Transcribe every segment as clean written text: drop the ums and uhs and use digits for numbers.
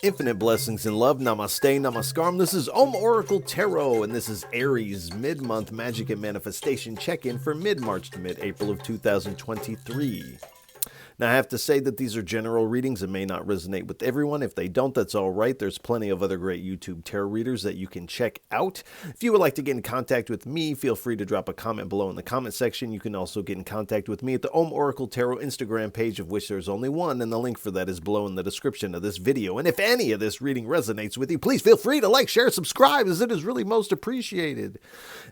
Infinite blessings and love. Namaste, namaskaram. This is Oracle Tarot, and this is Aries Mid-Month Magic and Manifestation check-in for mid-March to mid-April of 2023. Now, I have to say that these are general readings and may not resonate with everyone. If they don't, that's all right. There's plenty of other great YouTube tarot readers that you can check out. If you would like to get in contact with me, feel free to drop a comment below in the comment section. You can also get in contact with me at the Oracle Tarot Instagram page, of which there's only one, and the link for that is below in the description of this video. And if any of this reading resonates with you, please feel free to like, share, subscribe, as it is really most appreciated.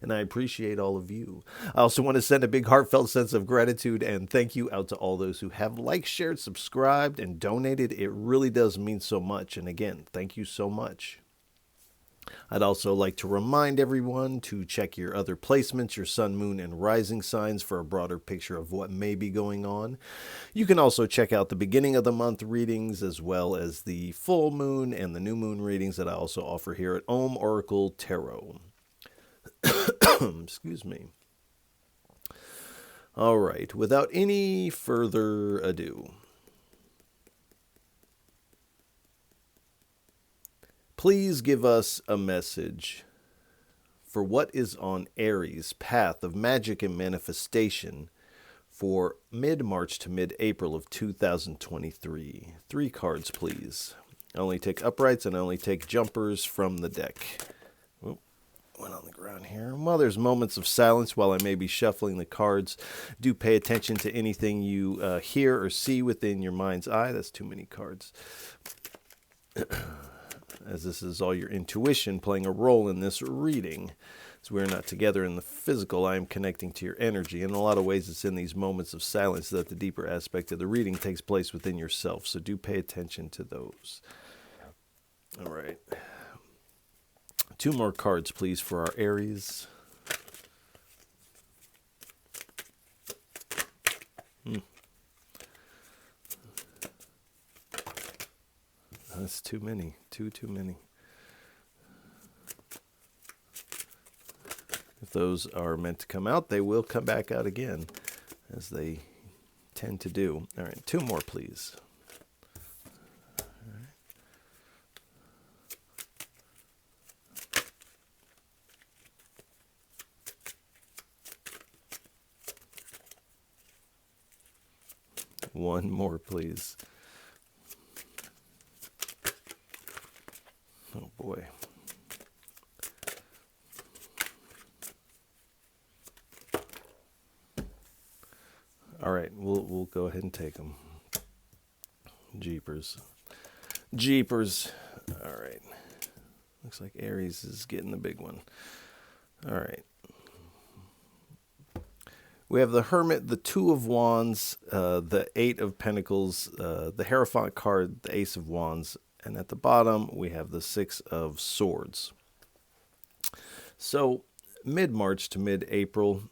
And I appreciate all of you. I also want to send a big heartfelt sense of gratitude and thank you out to all those who have liked, shared, subscribed, and donated. It really does mean so much. And again, thank you so much. I'd also like to remind everyone to check your other placements, your sun, moon, and rising signs for a broader picture of what may be going on. You can also check out the beginning of the month readings as well as the full moon and the new moon readings that I also offer here at Oracle Tarot. Excuse me. All right, without any further ado, please give us a message for what is on Aries' path of magic and manifestation for mid-March to mid-April of 2023. 3 cards, please. I only take uprights and I only take jumpers from the deck. Went on the ground here. While there's moments of silence while I may be shuffling the cards, do pay attention to anything you hear or see within your mind's eye. That's too many cards. As this is all your intuition playing a role in this reading. As we're not together in the physical, I am connecting to your energy. In a lot of ways, it's in these moments of silence that the deeper aspect of the reading takes place within yourself. So do pay attention to those. All right. 2 more cards, please, for our Aries. That's too many. Too many. If those are meant to come out, they will come back out again, as they tend to do. All right, 2 more, please. One more, please. Oh, boy. All right, we'll go ahead and take them. Jeepers. All right. Looks like Aries is getting the big one. All right. We have the Hermit, the 2 of Wands, the 8 of Pentacles, the Hierophant card, the Ace of Wands, and at the bottom we have the 6 of Swords. So mid-March to mid-April,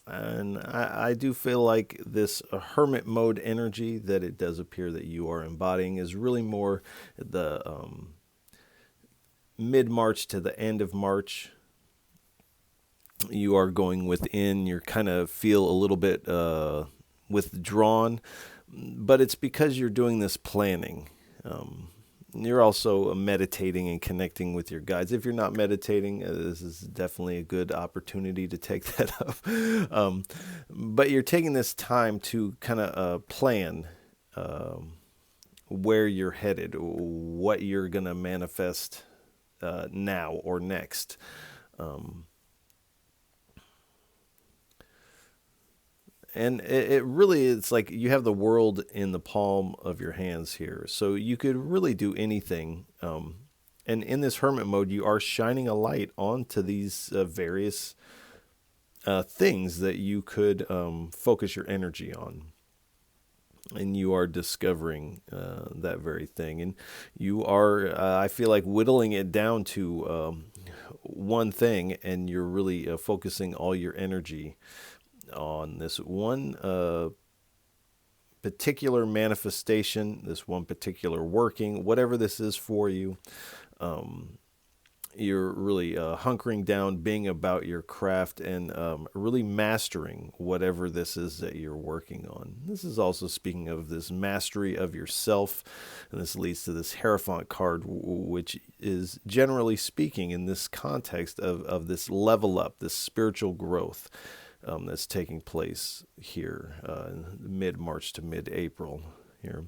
and I do feel like this Hermit mode energy that it does appear that you are embodying is really more the mid-March to the end of March. You are going within, you kind of feel a little bit withdrawn, but it's because you're doing this planning. You're also meditating and connecting with your guides. If you're not meditating, this is definitely a good opportunity to take that up. But you're taking this time to kind of plan where you're headed, what you're going to manifest now or next. And it really, it's like you have the world in the palm of your hands here. So you could really do anything. And in this hermit mode, you are shining a light onto these various things that you could focus your energy on. And you are discovering that very thing. And you are, I feel like, whittling it down to one thing. And you're really focusing all your energy on this one particular manifestation, this one particular working, whatever this is for you. you're really hunkering down, being about your craft, and really mastering whatever this is that you're working on. This is also speaking of this mastery of yourself, and this leads to this Hierophant card, which is generally speaking in this context of this level up, this spiritual growth that's taking place here mid-March to mid-April here.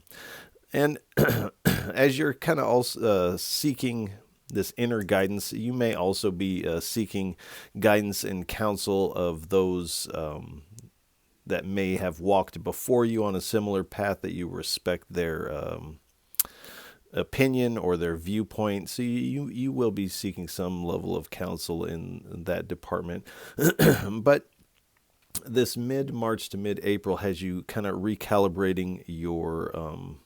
And as you're kind of also seeking this inner guidance, you may also be seeking guidance and counsel of those that may have walked before you on a similar path, that you respect their opinion or their viewpoint. So you will be seeking some level of counsel in that department. But this mid-March to mid-April has you kind of recalibrating your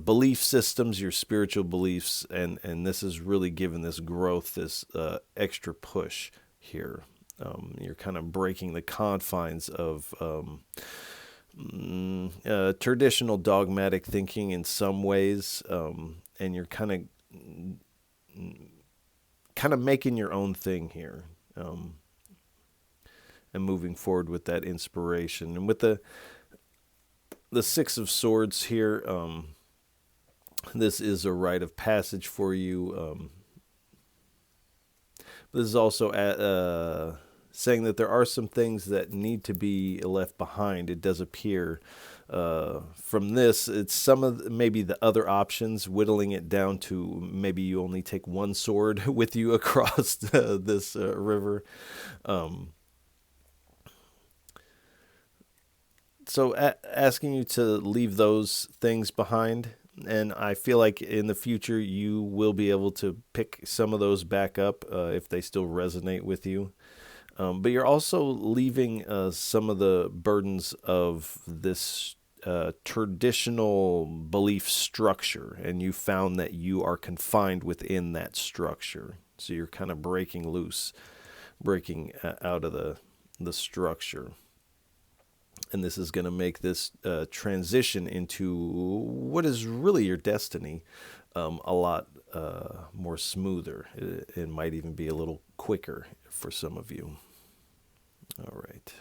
belief systems, your spiritual beliefs, and this is really giving this growth, this extra push here. You're kind of breaking the confines of traditional dogmatic thinking in some ways, and you're kind of making your own thing here, and moving forward with that inspiration. And with the Six of Swords here, this is a rite of passage for you. This is also saying that there are some things that need to be left behind. It does appear from this, it's some of maybe the other options, whittling it down to maybe you only take one sword with you across this river. So asking you to leave those things behind. And I feel like in the future, you will be able to pick some of those back up if they still resonate with you. But you're also leaving some of the burdens of this traditional belief structure. And you found that you are confined within that structure. So you're kind of breaking loose, breaking out of the structure. And this is going to make this transition into what is really your destiny a lot more smoother. It might even be a little quicker for some of you. All right.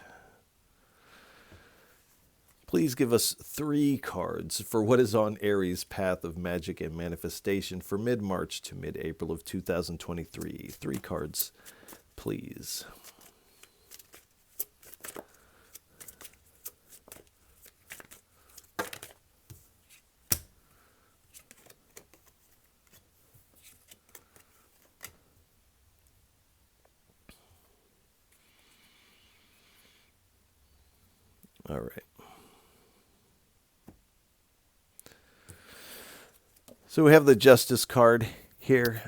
Please give us 3 cards for what is on Aries' path of magic and manifestation for mid-March to mid-April of 2023. 3 cards, please. All right. So we have the Justice card here.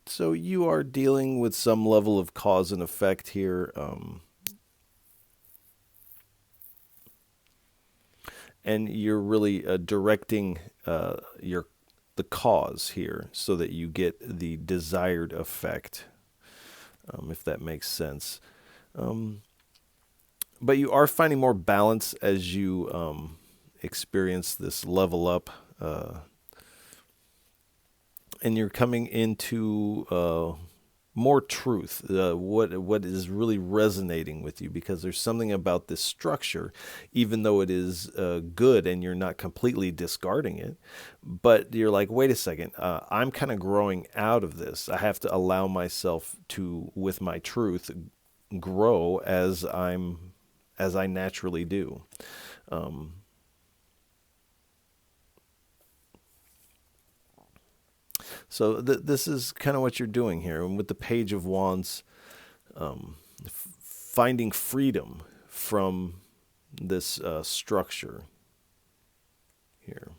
So you are dealing with some level of cause and effect here. And you're really directing the cause here so that you get the desired effect, if that makes sense. But you are finding more balance as you experience this level up, and you're coming into more truth, what is really resonating with you, because there's something about this structure, even though it is good and you're not completely discarding it, but you're like, wait a second, I'm kind of growing out of this. I have to allow myself to, with my truth, grow as I naturally do. So this is kind of what you're doing here. And with the Page of Wands, finding freedom from this structure here.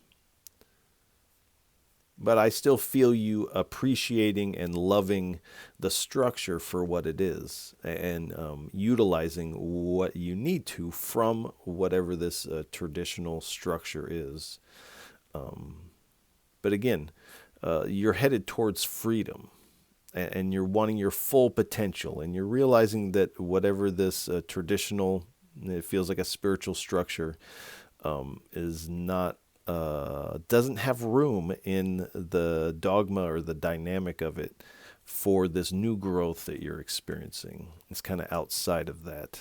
But I still feel you appreciating and loving the structure for what it is, and utilizing what you need to from whatever this traditional structure is. But again, you're headed towards freedom, and you're wanting your full potential, and you're realizing that whatever this traditional, it feels like a spiritual structure, is not doesn't have room in the dogma or the dynamic of it for this new growth that you're experiencing. It's kind of outside of that.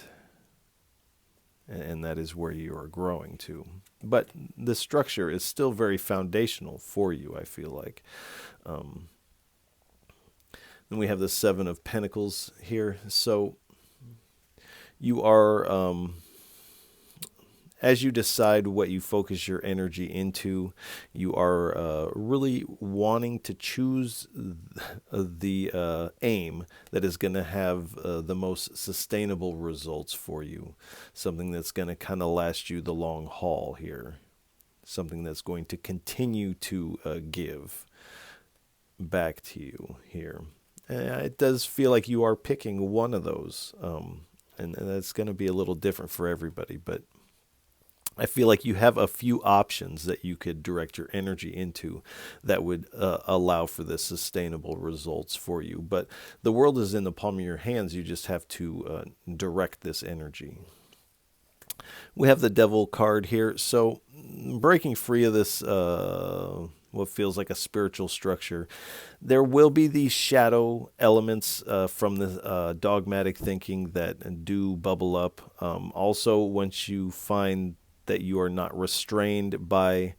And that is where you are growing to. But the structure is still very foundational for you, I feel like. Then we have the Seven of Pentacles here. So you are, as you decide what you focus your energy into, you are really wanting to choose the aim that is going to have the most sustainable results for you. Something that's going to kind of last you the long haul here. Something that's going to continue to give back to you here. It does feel like you are picking one of those. And that's going to be a little different for everybody, but I feel like you have a few options that you could direct your energy into that would allow for the sustainable results for you. But the world is in the palm of your hands. You just have to direct this energy. We have the Devil card here. So breaking free of this, what feels like a spiritual structure, there will be these shadow elements from the dogmatic thinking that do bubble up. Also, once you find that you are not restrained by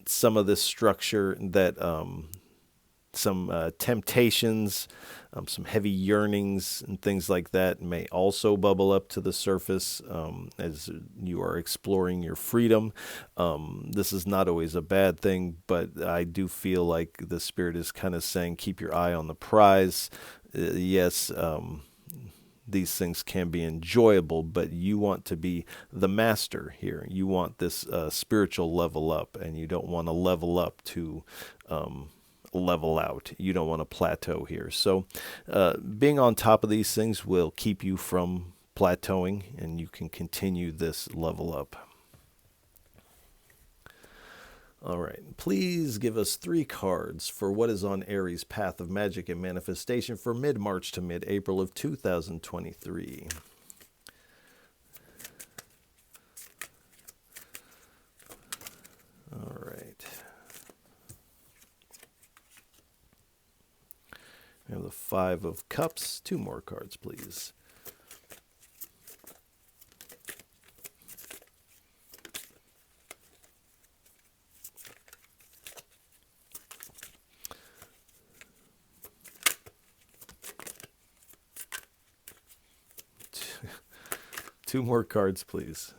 some of this structure, that some temptations, some heavy yearnings and things like that may also bubble up to the surface as you are exploring your freedom. This is not always a bad thing, but I do feel like the Spirit is kind of saying, keep your eye on the prize. Yes, these things can be enjoyable, but you want to be the master here. You want this spiritual level up, and you don't want to level up to level out. You don't want to plateau here. So being on top of these things will keep you from plateauing, and you can continue this level up. All right, please give us 3 cards for what is on Aries' path of magic and manifestation for mid-March to mid-April of 2023. All right. We have the 5 of Cups. 2 more cards, please. Two more cards, please.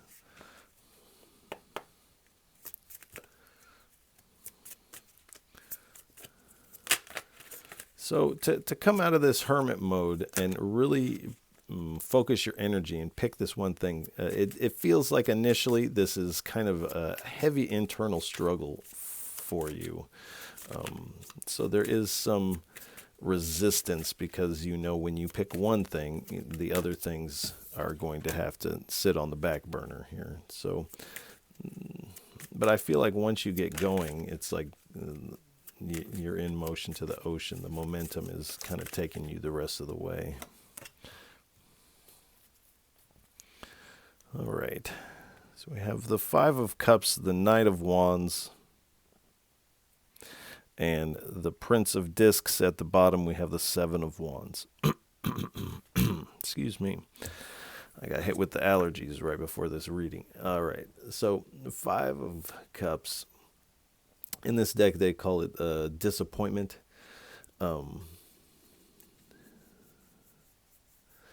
So to come out of this hermit mode and really focus your energy and pick this one thing, it feels like initially this is kind of a heavy internal struggle for you. So there is some resistance because you know when you pick one thing, the other things are going to have to sit on the back burner here. So, but I feel like once you get going, it's like you're in motion to the ocean. The momentum is kind of taking you the rest of the way. All right. So we have the 5 of Cups, the Knight of Wands, and the Prince of Discs at the bottom. We have the 7 of Wands. Excuse me. I got hit with the allergies right before this reading. All right. So the 5 of Cups. In this deck, they call it disappointment.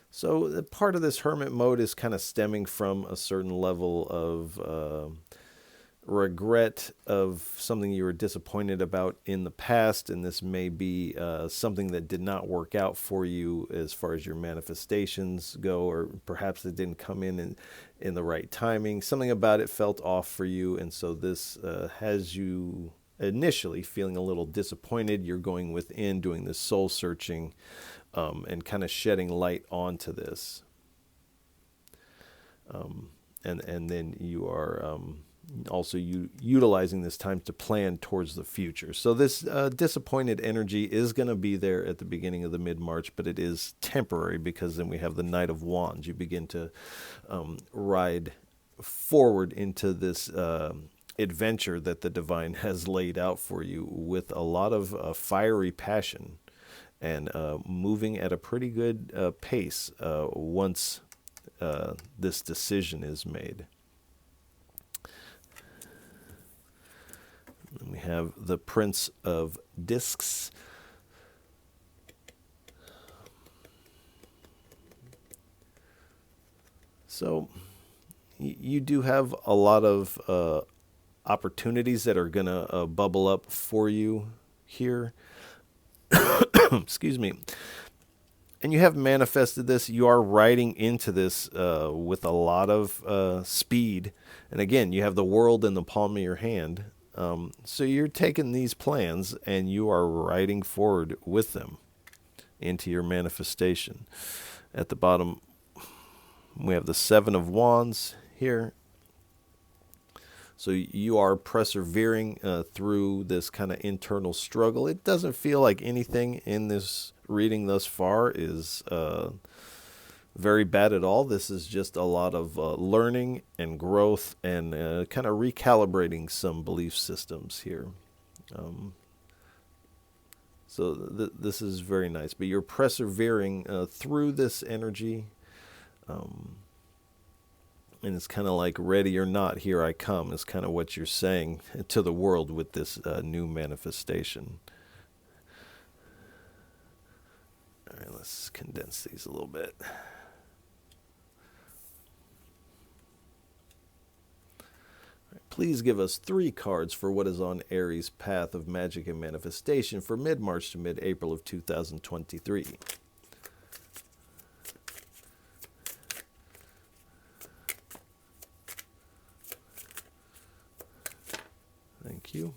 So part of this hermit mode is kind of stemming from a certain level of regret of something you were disappointed about in the past, and this may be something that did not work out for you as far as your manifestations go, or perhaps it didn't come in the right timing. Something about it felt off for you, and so this has you initially feeling a little disappointed. You're going within, doing this soul searching, and kind of shedding light onto this. And then you are also utilizing this time to plan towards the future. So this disappointed energy is going to be there at the beginning of the mid-March, but it is temporary because then we have the Knight of Wands. You begin to ride forward into this adventure that the divine has laid out for you with a lot of fiery passion and moving at a pretty good pace once this decision is made. And we have the Prince of Discs. So you do have a lot of opportunities that are going to bubble up for you here. Excuse me. And you have manifested this. You are riding into this with a lot of speed. And again, you have the world in the palm of your hand. So you're taking these plans and you are riding forward with them into your manifestation. At the bottom, we have the Seven of Wands here. So you are persevering through this kind of internal struggle. It doesn't feel like anything in this reading thus far is very bad at all. This is just a lot of learning and growth and kind of recalibrating some belief systems here. So this is very nice. But you're persevering through this energy. And it's kind of like ready or not, here I come is kind of what you're saying to the world with this new manifestation. All right, let's condense these a little bit. All right, please give us 3 cards for what is on Aries' path of magic and manifestation for mid-March to mid-April of 2023. Thank you.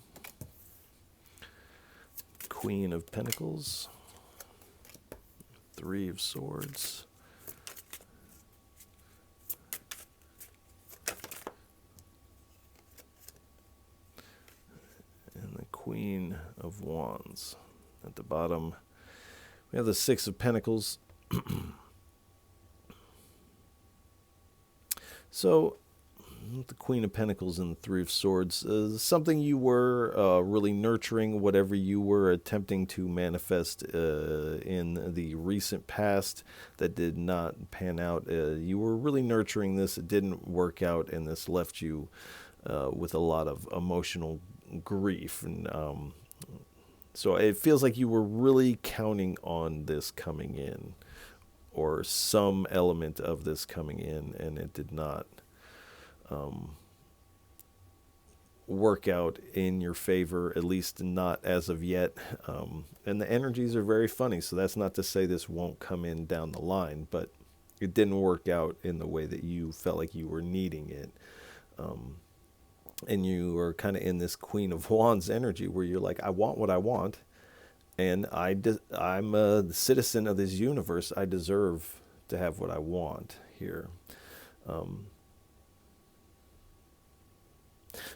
Queen of Pentacles. 3 of Swords. And the Queen of Wands. At the bottom, we have the 6 of Pentacles. So, the Queen of Pentacles and the 3 of Swords, something you were really nurturing, whatever you were attempting to manifest in the recent past that did not pan out. You were really nurturing this. It didn't work out, and this left you with a lot of emotional grief. And so it feels like you were really counting on this coming in, or some element of this coming in, and it did not work out in your favor, at least not as of yet. And the energies are very funny, so that's not to say this won't come in down the line, but it didn't work out in the way that you felt like you were needing it. And you are kind of in this Queen of Wands energy where you're like, I want what I want, and I'm a citizen of this universe. I deserve to have what I want here.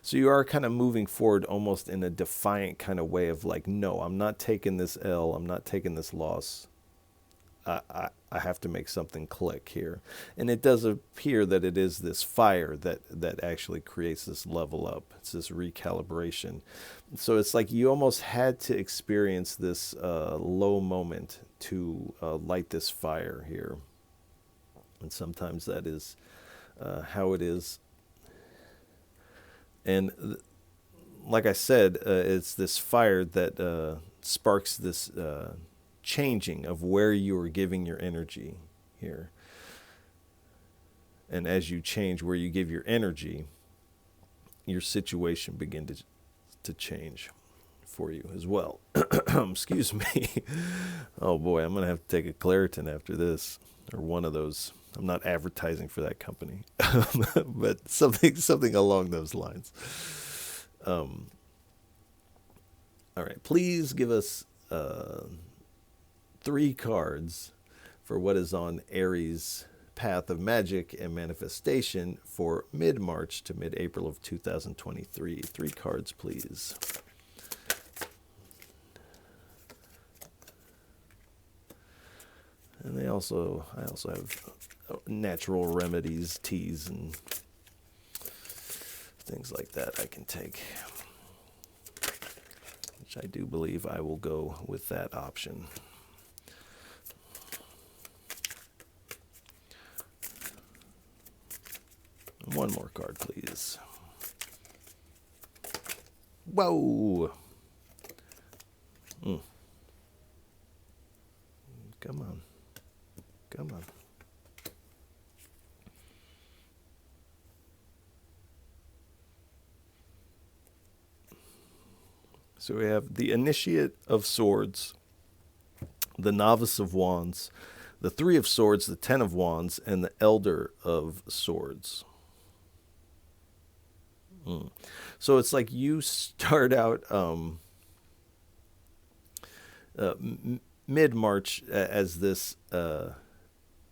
So you are kind of moving forward almost in a defiant kind of way of like, no, I'm not taking this L. I'm not taking this loss. I have to make something click here. And it does appear that it is this fire that actually creates this level up. It's this recalibration. So it's like you almost had to experience this low moment to light this fire here. And sometimes that is how it is. And like I said, it's this fire that sparks this changing of where you are giving your energy here. And as you change where you give your energy, your situation begins to change for you as well. Excuse me. Oh boy, I'm going to have to take a Claritin after this, or one of those. I'm not advertising for that company, but something along those lines. All right, please give us 3 cards for what is on Aries' path of magic and manifestation for mid-March to mid-April of 2023. 3 cards, please. And I also have natural remedies, teas, and things like that I can take, which I do believe I will go with that option. One more card, please. Whoa! Come on. Come on. So we have the Initiate of Swords, the Novice of Wands, the Three of Swords, the Ten of Wands, and the Elder of Swords. So it's like you start out mid-March as this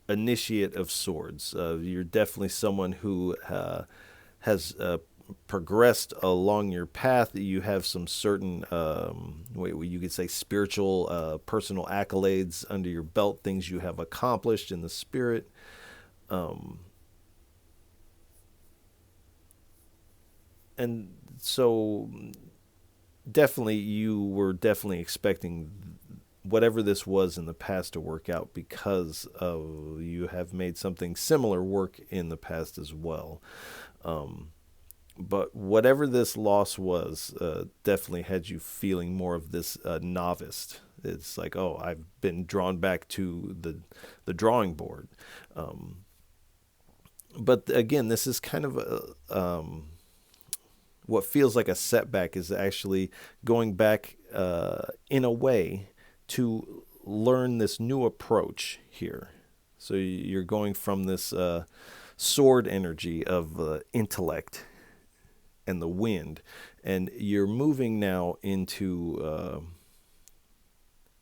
Initiate of Swords. You're definitely someone who has progressed along your path. You have some certain, you could say spiritual, personal accolades under your belt, things you have accomplished in the spirit. And so definitely you were definitely expecting whatever this was in the past to work out, because of you have made something similar work in the past as well. But whatever this loss was, definitely had you feeling more of this novice. It's like, oh, I've been drawn back to the drawing board. But again, this is kind of what feels like a setback is actually going back in a way to learn this new approach here. So you're going from this sword energy of intellect and the wind, and you're moving now into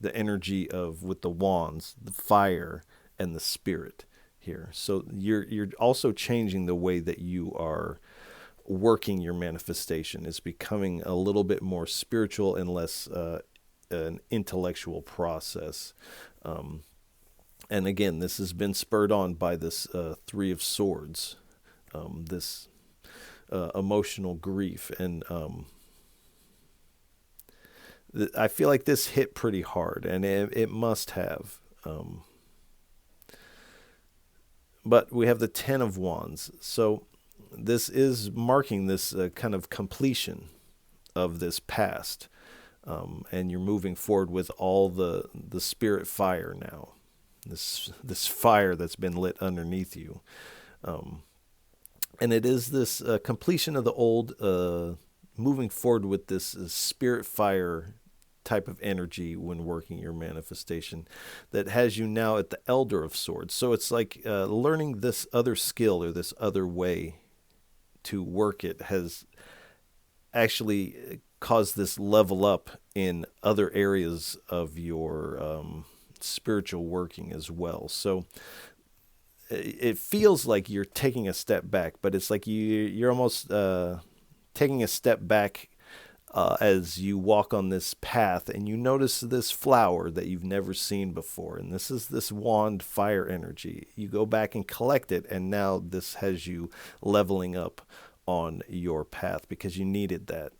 the energy of, with the wands, the fire and the spirit here. So you're also changing the way that you are working your manifestation. Is becoming a little bit more spiritual and less an intellectual process. And again, this has been spurred on by this Three of Swords, this emotional grief. And I feel like this hit pretty hard, and it must have. But we have the Ten of Wands. So this is marking this kind of completion of this past. And you're moving forward with all the spirit fire now. This fire that's been lit underneath you. And it is this completion of the old, moving forward with this spirit fire type of energy when working your manifestation that has you now at the Elder of Swords. So it's like learning this other skill or this other way to work it has actually caused this level up in other areas of your spiritual working as well. So it feels like you're taking a step back, but it's like you're almost taking a step back as you walk on this path, and you notice this flower that you've never seen before. And this is this wand fire energy. You go back and collect it, and now this has you leveling up on your path because you needed that.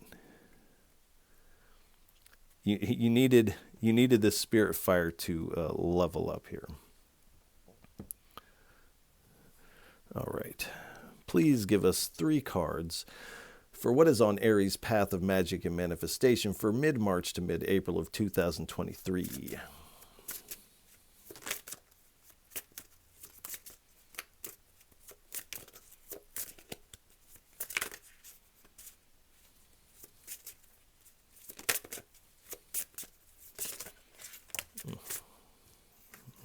You needed this spirit fire to level up here. All right. Please give us 3 cards for what is on Aries' path of magic and manifestation for mid-March to mid-April of 2023.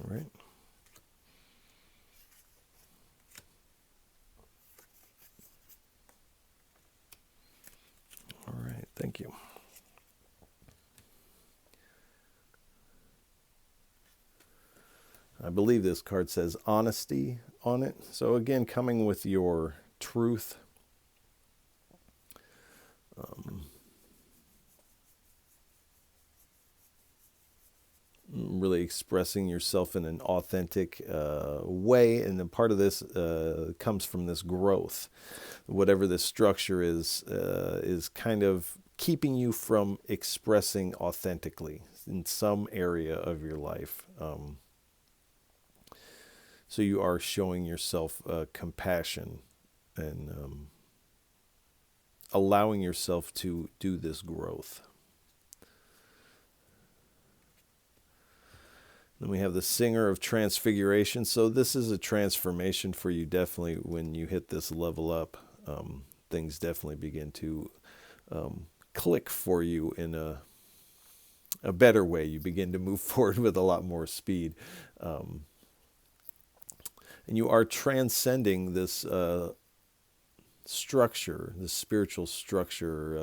All right. All right, thank you. I believe this card says honesty on it. So again, coming with your truth. really expressing yourself in an authentic way. And then part of this comes from this growth. Whatever this structure is kind of keeping you from expressing authentically in some area of your life. So you are showing yourself compassion and allowing yourself to do this growth. Then we have the Singer of Transfiguration. So this is a transformation for you, definitely. When you hit this level up, things definitely begin to click for you in a better way. You begin to move forward with a lot more speed. And you are transcending this structure, this spiritual structure,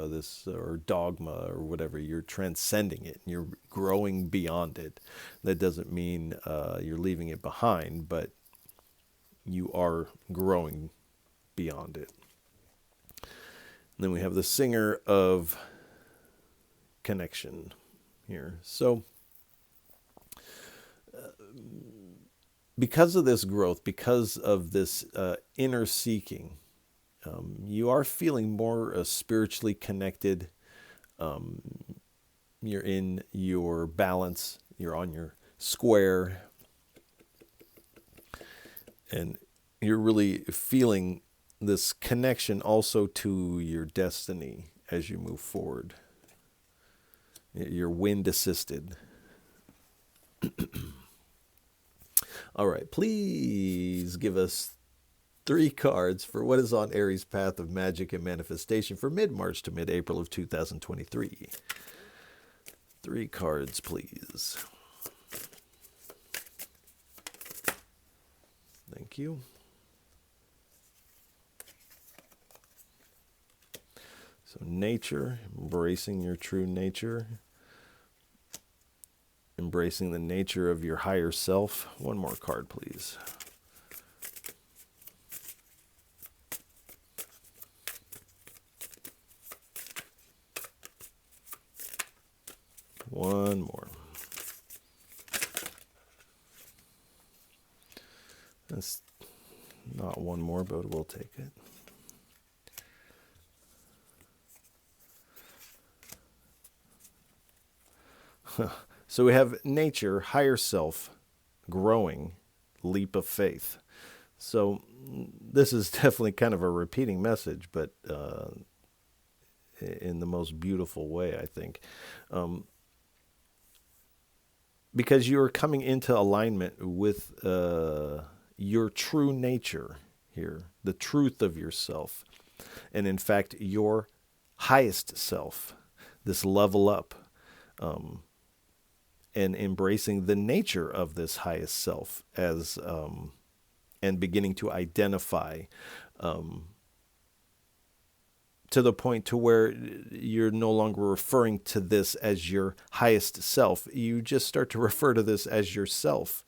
or dogma or whatever. You're transcending it. You're growing beyond it. That doesn't mean you're leaving it behind, but you are growing beyond it. And then we have the Singer of Connection here. So because of this growth, because of this inner seeking, you are feeling more spiritually connected. You're in your balance. You're on your square. And you're really feeling this connection also to your destiny as you move forward. You're wind assisted. All right, please give us 3 cards for what is on Aries' path of magic and manifestation for mid-March to mid-April of 2023. 3 cards, please. Thank you. So nature, embracing your true nature. Embracing the nature of your higher self. 1 more card, please. One more. That's not 1 more, but we'll take it. So we have nature, higher self, growing, leap of faith. So this is definitely kind of a repeating message, but in the most beautiful way, I think. Because you're coming into alignment with your true nature here, the truth of yourself. And in fact, your highest self, this level up. And embracing the nature of this highest self as and beginning to identify to the point to where you're no longer referring to this as your highest self. You just start to refer to this as yourself.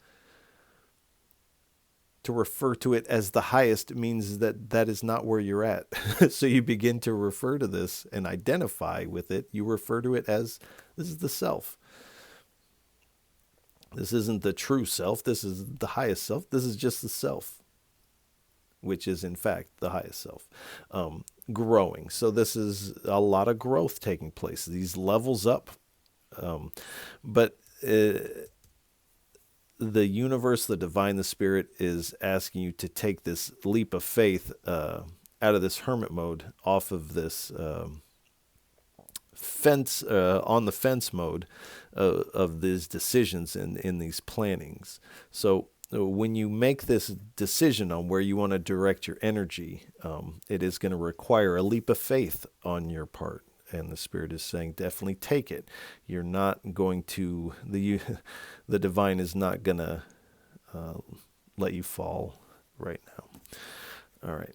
To refer to it as the highest means that that is not where you're at. So you begin to refer to this and identify with it. You refer to it as, this is the self. This isn't the true self. This is the highest self. This is just the self, which is in fact the highest self. Growing. So this is a lot of growth taking place. These levels up. But the universe, the divine, the spirit is asking you to take this leap of faith out of this hermit mode, off of this fence, on the fence mode of these decisions and in these plannings. So when you make this decision on where you want to direct your energy, it is going to require a leap of faith on your part. And the spirit is saying, definitely take it. You're not going to, the divine is not going to let you fall right now. All right.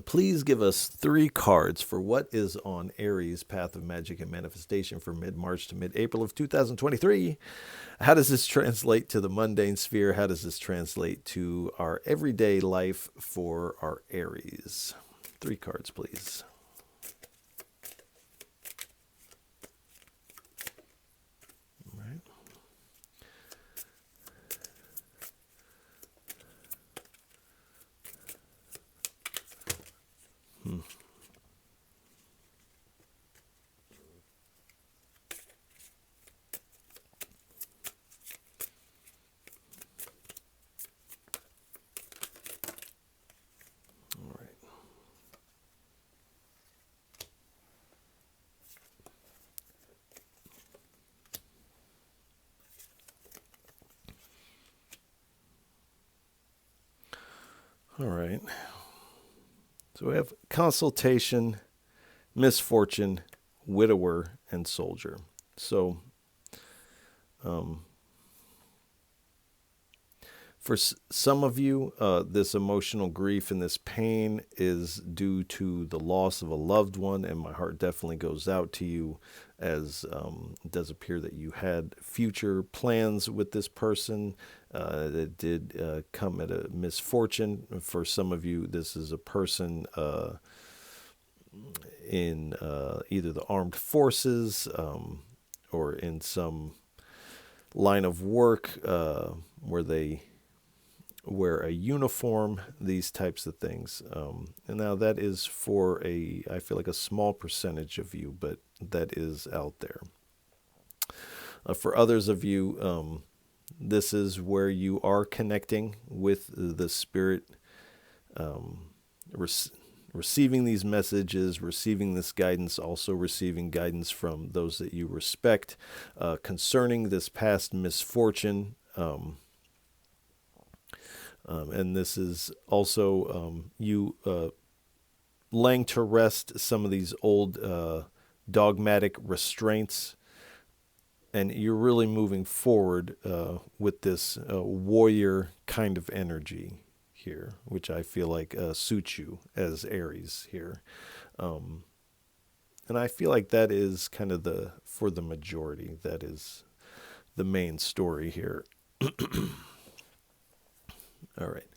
Please give us 3 cards for what is on Aries' path of magic and manifestation for mid-March to mid-April of 2023. How does this translate to the mundane sphere? How does this translate to our everyday life for our Aries? 3 cards, please. All right. All right. So we have consultation, misfortune, widower, and soldier. So for some of you, this emotional grief and this pain is due to the loss of a loved one, and my heart definitely goes out to you, as it does appear that you had future plans with this person that did come at a misfortune. For some of you, this is a person in either the armed forces or in some line of work where they wear a uniform, these types of things. And now that is for I feel like a small percentage of you, but that is out there. For others of you, this is where you are connecting with the spirit, receiving these messages, receiving this guidance, also receiving guidance from those that you respect concerning this past misfortune. And this is also you laying to rest some of these old dogmatic restraints, and you're really moving forward with this warrior kind of energy here, which I feel like suits you as Aries here. And I feel like that is kind of for the majority, that is the main story here. All right.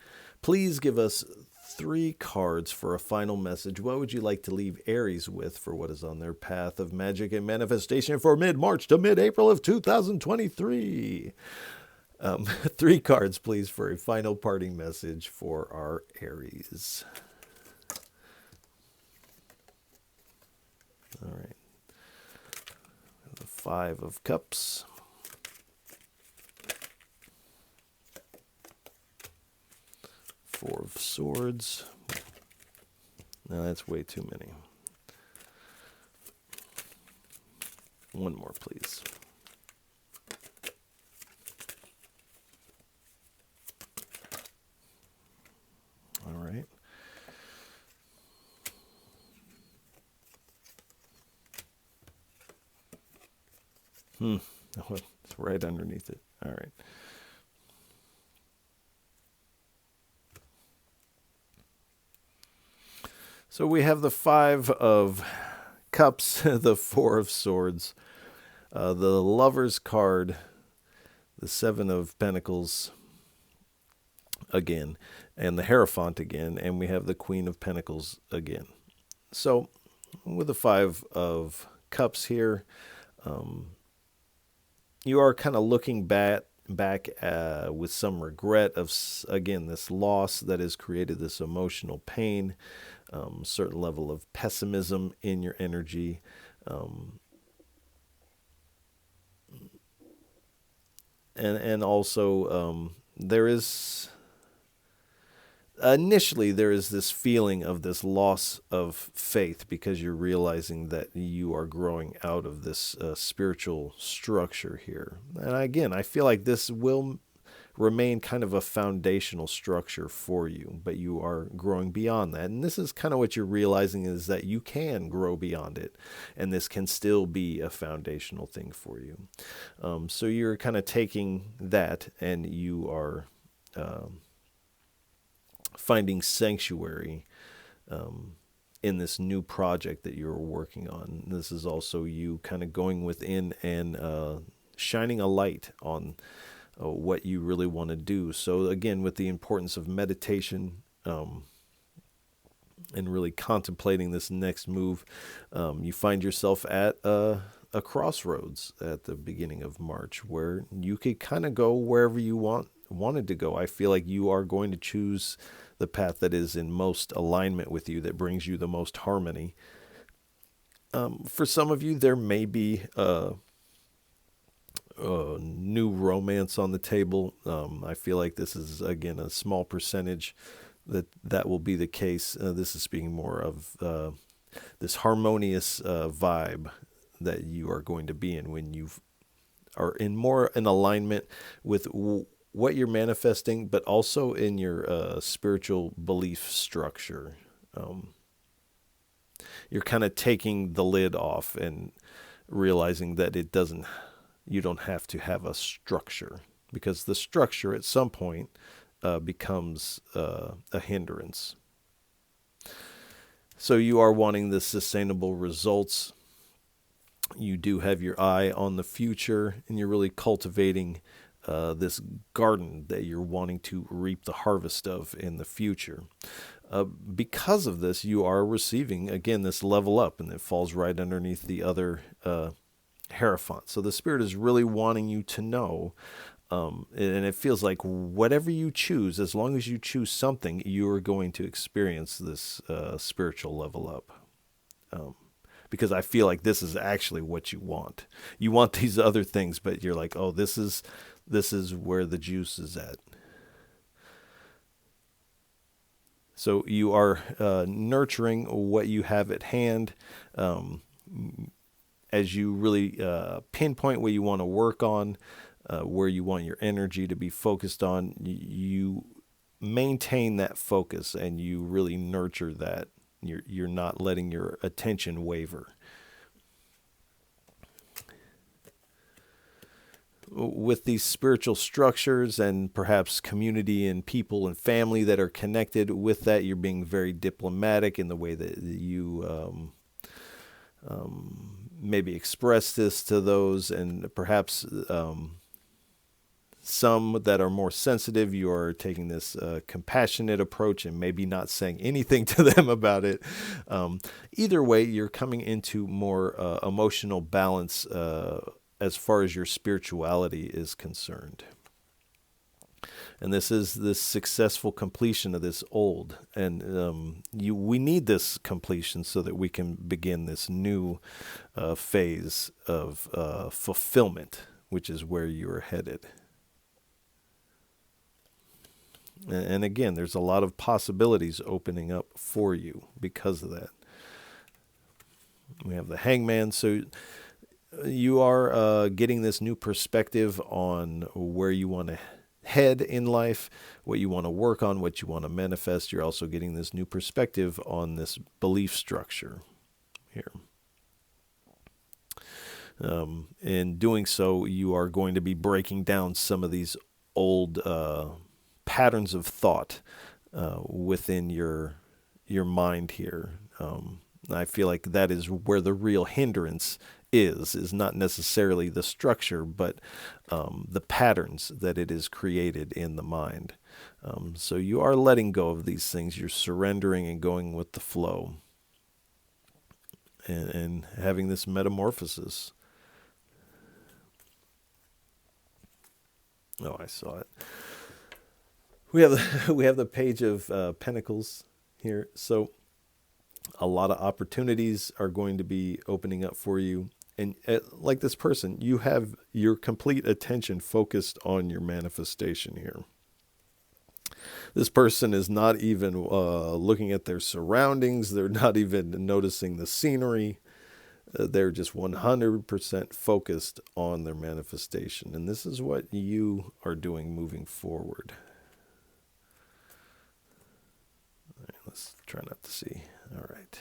Please give us 3 cards for a final message. What would you like to leave Aries with for what is on their path of magic and manifestation for mid-March to mid-April of 2023? 3 cards, please, for a final parting message for our Aries. All right. The 5 of Cups. 4 of Swords. No, that's way too many. 1 more, please. All right. Oh, it's right underneath it. All right. So we have the 5 of Cups, the 4 of Swords, the Lover's card, the 7 of Pentacles again, and the Hierophant again, and we have the Queen of Pentacles again. So with the 5 of Cups here, you are kind of looking back with some regret of, again, this loss that has created this emotional pain, certain level of pessimism in your energy. And also there is initially there is this feeling of this loss of faith because you're realizing that you are growing out of this spiritual structure here. And again, I feel like this will remain kind of a foundational structure for you, but you are growing beyond that. And this is kind of what you're realizing, is that you can grow beyond it, and this can still be a foundational thing for you. So you're kind of taking that, and you are finding sanctuary in this new project that you're working on. This is also you kind of going within and shining a light on what you really want to do. So again, with the importance of meditation and really contemplating this next move, you find yourself at a crossroads at the beginning of March where you could kind of go wherever you wanted to go. I feel like you are going to choose the path that is in most alignment with you, that brings you the most harmony. For some of you, there may be new romance on the table. I feel like this is, again, a small percentage that will be the case. This is speaking more of this harmonious vibe that you are going to be in when you are in more in alignment with what you're manifesting, but also in your spiritual belief structure. You're kind of taking the lid off and realizing that you don't have to have a structure, because the structure at some point becomes a hindrance. So you are wanting the sustainable results. You do have your eye on the future, and you're really cultivating this garden that you're wanting to reap the harvest of in the future. Because of this, you are receiving, again, this level up, and it falls right underneath the other Hierophant. So the Spirit is really wanting you to know, and it feels like whatever you choose, as long as you choose something, you are going to experience this spiritual level up. Because I feel like this is actually what you want. You want these other things, but you're like, oh, this is where the juice is at. So you are nurturing what you have at hand. As you really pinpoint what you want to work on, where you want your energy to be focused on, you maintain that focus and you really nurture that. You're not letting your attention waver. With these spiritual structures and perhaps community and people and family that are connected with that, you're being very diplomatic in the way that you maybe express this to those, and perhaps some that are more sensitive, you are taking this compassionate approach and maybe not saying anything to them about it. Either way, you're coming into more emotional balance as far as your spirituality is concerned. And this is this successful completion of this old. And we need this completion so that we can begin this new phase of fulfillment, which is where you are headed. And again, there's a lot of possibilities opening up for you because of that. We have the Hangman. So you are getting this new perspective on where you want to head in life, what you want to work on, what you want to manifest. You're also getting this new perspective on this belief structure here. In doing so, you are going to be breaking down some of these old patterns of thought within your mind here. I feel like that is where the real hindrance is not necessarily the structure, but the patterns that it is created in the mind. So you are letting go of these things. You're surrendering and going with the flow and having this metamorphosis. Oh, I saw it. We have the Page of Pentacles here. So a lot of opportunities are going to be opening up for you. And like this person, you have your complete attention focused on your manifestation here. This person is not even looking at their surroundings. They're not even noticing the scenery. They're just 100% focused on their manifestation. And this is what you are doing moving forward. All right, let's try not to see. All right.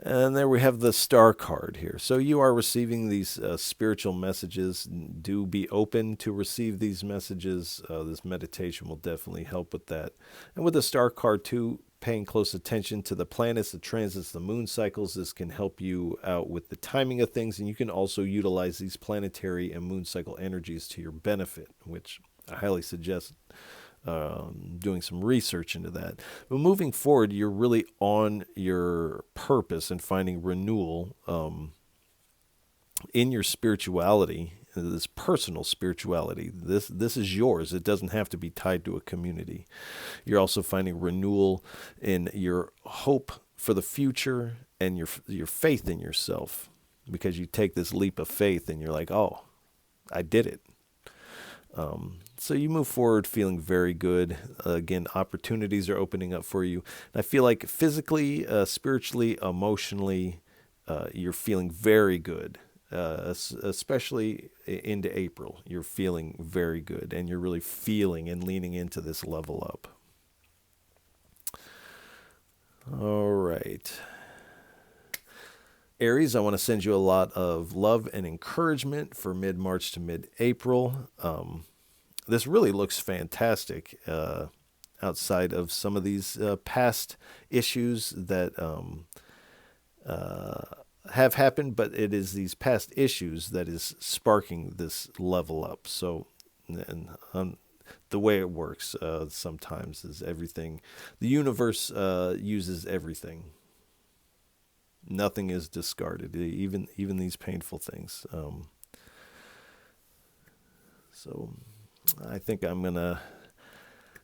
And there we have the Star card here. So you are receiving these spiritual messages. Do be open to receive these messages. This meditation will definitely help with that. And with the Star card too, paying close attention to the planets, the transits, the moon cycles. This can help you out with the timing of things. And you can also utilize these planetary and moon cycle energies to your benefit, which I highly suggest doing some research into that. But moving forward, you're really on your purpose and finding renewal in your spirituality. this personal spirituality. This is yours. It doesn't have to be tied to a community. You're also finding renewal in your hope for the future and your faith in yourself, because you take this leap of faith and you're like, oh, I did it. So you move forward feeling very good. Again, opportunities are opening up for you. And I feel like physically, spiritually, emotionally, you're feeling very good, especially into April. You're feeling very good, and you're really feeling and leaning into this level up. All right. Aries, I want to send you a lot of love and encouragement for mid-March to mid-April. This really looks fantastic outside of some of these past issues that have happened, but it is these past issues that is sparking this level up. So, and the way it works sometimes is everything. The universe uses everything. Nothing is discarded, even these painful things. So I think I'm going to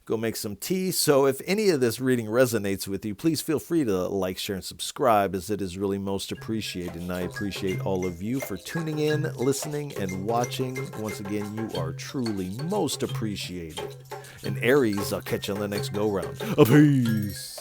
go make some tea. So if any of this reading resonates with you, please feel free to like, share, and subscribe, as it is really most appreciated. And I appreciate all of you for tuning in, listening, and watching. Once again, you are truly most appreciated. And Aries, I'll catch you on the next go-round. Peace.